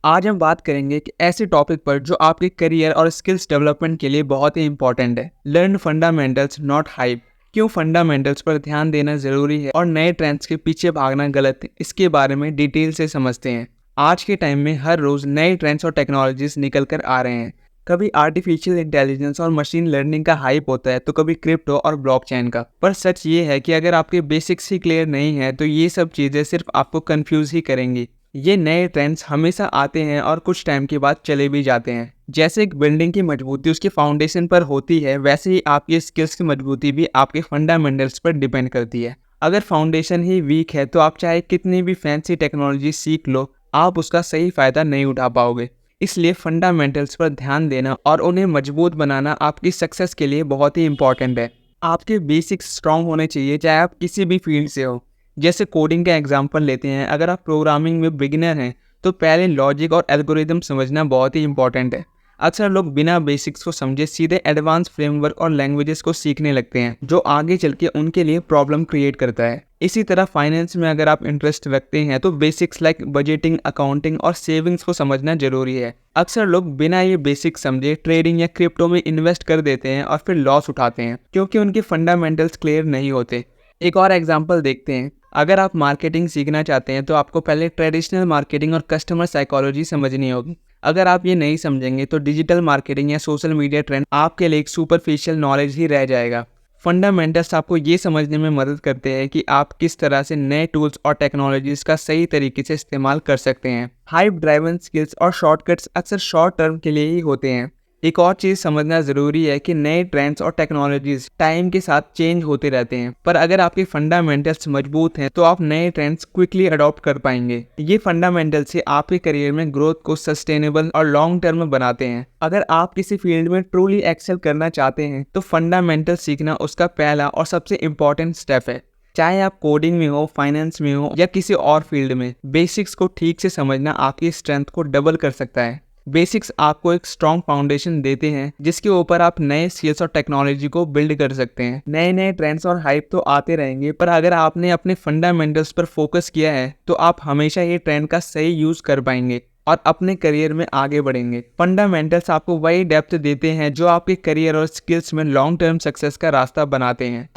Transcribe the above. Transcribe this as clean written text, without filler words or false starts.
आज हम बात करेंगे कि ऐसे टॉपिक पर जो आपके करियर और स्किल्स डेवलपमेंट के लिए बहुत ही इंपॉर्टेंट है। Learn fundamentals not hype. क्यों फंडामेंटल्स पर ध्यान देना जरूरी है और नए ट्रेंड्स के पीछे भागना गलत है, इसके बारे में डिटेल से समझते हैं। आज के टाइम में हर रोज नए ट्रेंड्स और टेक्नोलॉजीज निकल कर आ रहे हैं। कभी आर्टिफिशियल इंटेलिजेंस और मशीन लर्निंग का हाइप होता है तो कभी क्रिप्टो और ब्लॉकचेन का। पर सच ये है कि अगर आपके बेसिक्स ही क्लियर नहीं है तो ये सब चीज़ें सिर्फ आपको कंफ्यूज ही करेंगी। ये नए ट्रेंड्स हमेशा आते हैं और कुछ टाइम के बाद चले भी जाते हैं। जैसे एक बिल्डिंग की मजबूती उसके फाउंडेशन पर होती है, वैसे ही आपकी स्किल्स की मजबूती भी आपके फंडामेंटल्स पर डिपेंड करती है। अगर फाउंडेशन ही वीक है तो आप चाहे कितनी भी फैंसी टेक्नोलॉजी सीख लो, आप उसका सही फायदा नहीं उठा पाओगे। इसलिए फंडामेंटल्स पर ध्यान देना और उन्हें मजबूत बनाना आपकी सक्सेस के लिए बहुत ही इंपॉर्टेंट है। आपके बेसिक्स स्ट्रांग होने चाहिए, चाहे आप किसी भी फील्ड से हो। जैसे कोडिंग का एग्जांपल लेते हैं, अगर आप प्रोग्रामिंग में बिगिनर हैं तो पहले लॉजिक और एल्गोरिदम समझना बहुत ही इंपॉर्टेंट है। अक्सर लोग बिना बेसिक्स को समझे सीधे एडवांस फ्रेमवर्क और लैंग्वेजेस को सीखने लगते हैं, जो आगे चल के उनके लिए प्रॉब्लम क्रिएट करता है। इसी तरह फाइनेंस में अगर आप इंटरेस्ट रखते हैं तो बेसिक्स लाइक बजटिंग, अकाउंटिंग और सेविंग्स को समझना जरूरी है। अक्सर लोग बिना ये बेसिक्स समझे ट्रेडिंग या क्रिप्टो में इन्वेस्ट कर देते हैं और फिर लॉस उठाते हैं, क्योंकि उनके फंडामेंटल्स क्लियर नहीं होते। एक और एग्जाम्पल देखते हैं। अगर आप मार्केटिंग सीखना चाहते हैं तो आपको पहले ट्रेडिशनल मार्केटिंग और कस्टमर साइकोलॉजी समझनी होगी। अगर आप ये नहीं समझेंगे तो डिजिटल मार्केटिंग या सोशल मीडिया ट्रेंड आपके लिए एक सुपरफिशियल नॉलेज ही रह जाएगा। फंडामेंटल्स आपको ये समझने में मदद करते हैं कि आप किस तरह से नए टूल्स और टेक्नोलॉजीज का सही तरीके से इस्तेमाल कर सकते हैं। हाइप ड्राइवन स्किल्स और शॉर्टकट्स अक्सर शॉर्ट टर्म के लिए ही होते हैं। एक और चीज़ समझना ज़रूरी है कि नए ट्रेंड्स और टेक्नोलॉजीज टाइम के साथ चेंज होते रहते हैं, पर अगर आपके फंडामेंटल्स मजबूत हैं तो आप नए ट्रेंड्स क्विकली अडॉप्ट कर पाएंगे। ये फंडामेंटल्स से आपके करियर में ग्रोथ को सस्टेनेबल और लॉन्ग टर्म में बनाते हैं। अगर आप किसी फील्ड में ट्रूली एक्सेल करना चाहते हैं तो फंडामेंटल सीखना उसका पहला और सबसे इम्पॉर्टेंट स्टेप है। चाहे आप कोडिंग में हो, फाइनेंस में हो या किसी और फील्ड में, बेसिक्स को ठीक से समझना आपकी स्ट्रेंथ को डबल कर सकता है। बेसिक्स आपको एक स्ट्रॉन्ग फाउंडेशन देते हैं जिसके ऊपर आप नए स्किल्स और टेक्नोलॉजी को बिल्ड कर सकते हैं। नए नए ट्रेंड्स और हाइप तो आते रहेंगे, पर अगर आपने अपने फंडामेंटल्स पर फोकस किया है तो आप हमेशा ये ट्रेंड का सही यूज कर पाएंगे और अपने करियर में आगे बढ़ेंगे। फंडामेंटल्स आपको वही डेप्थ देते हैं जो आपके करियर और स्किल्स में लॉन्ग टर्म सक्सेस का रास्ता बनाते हैं।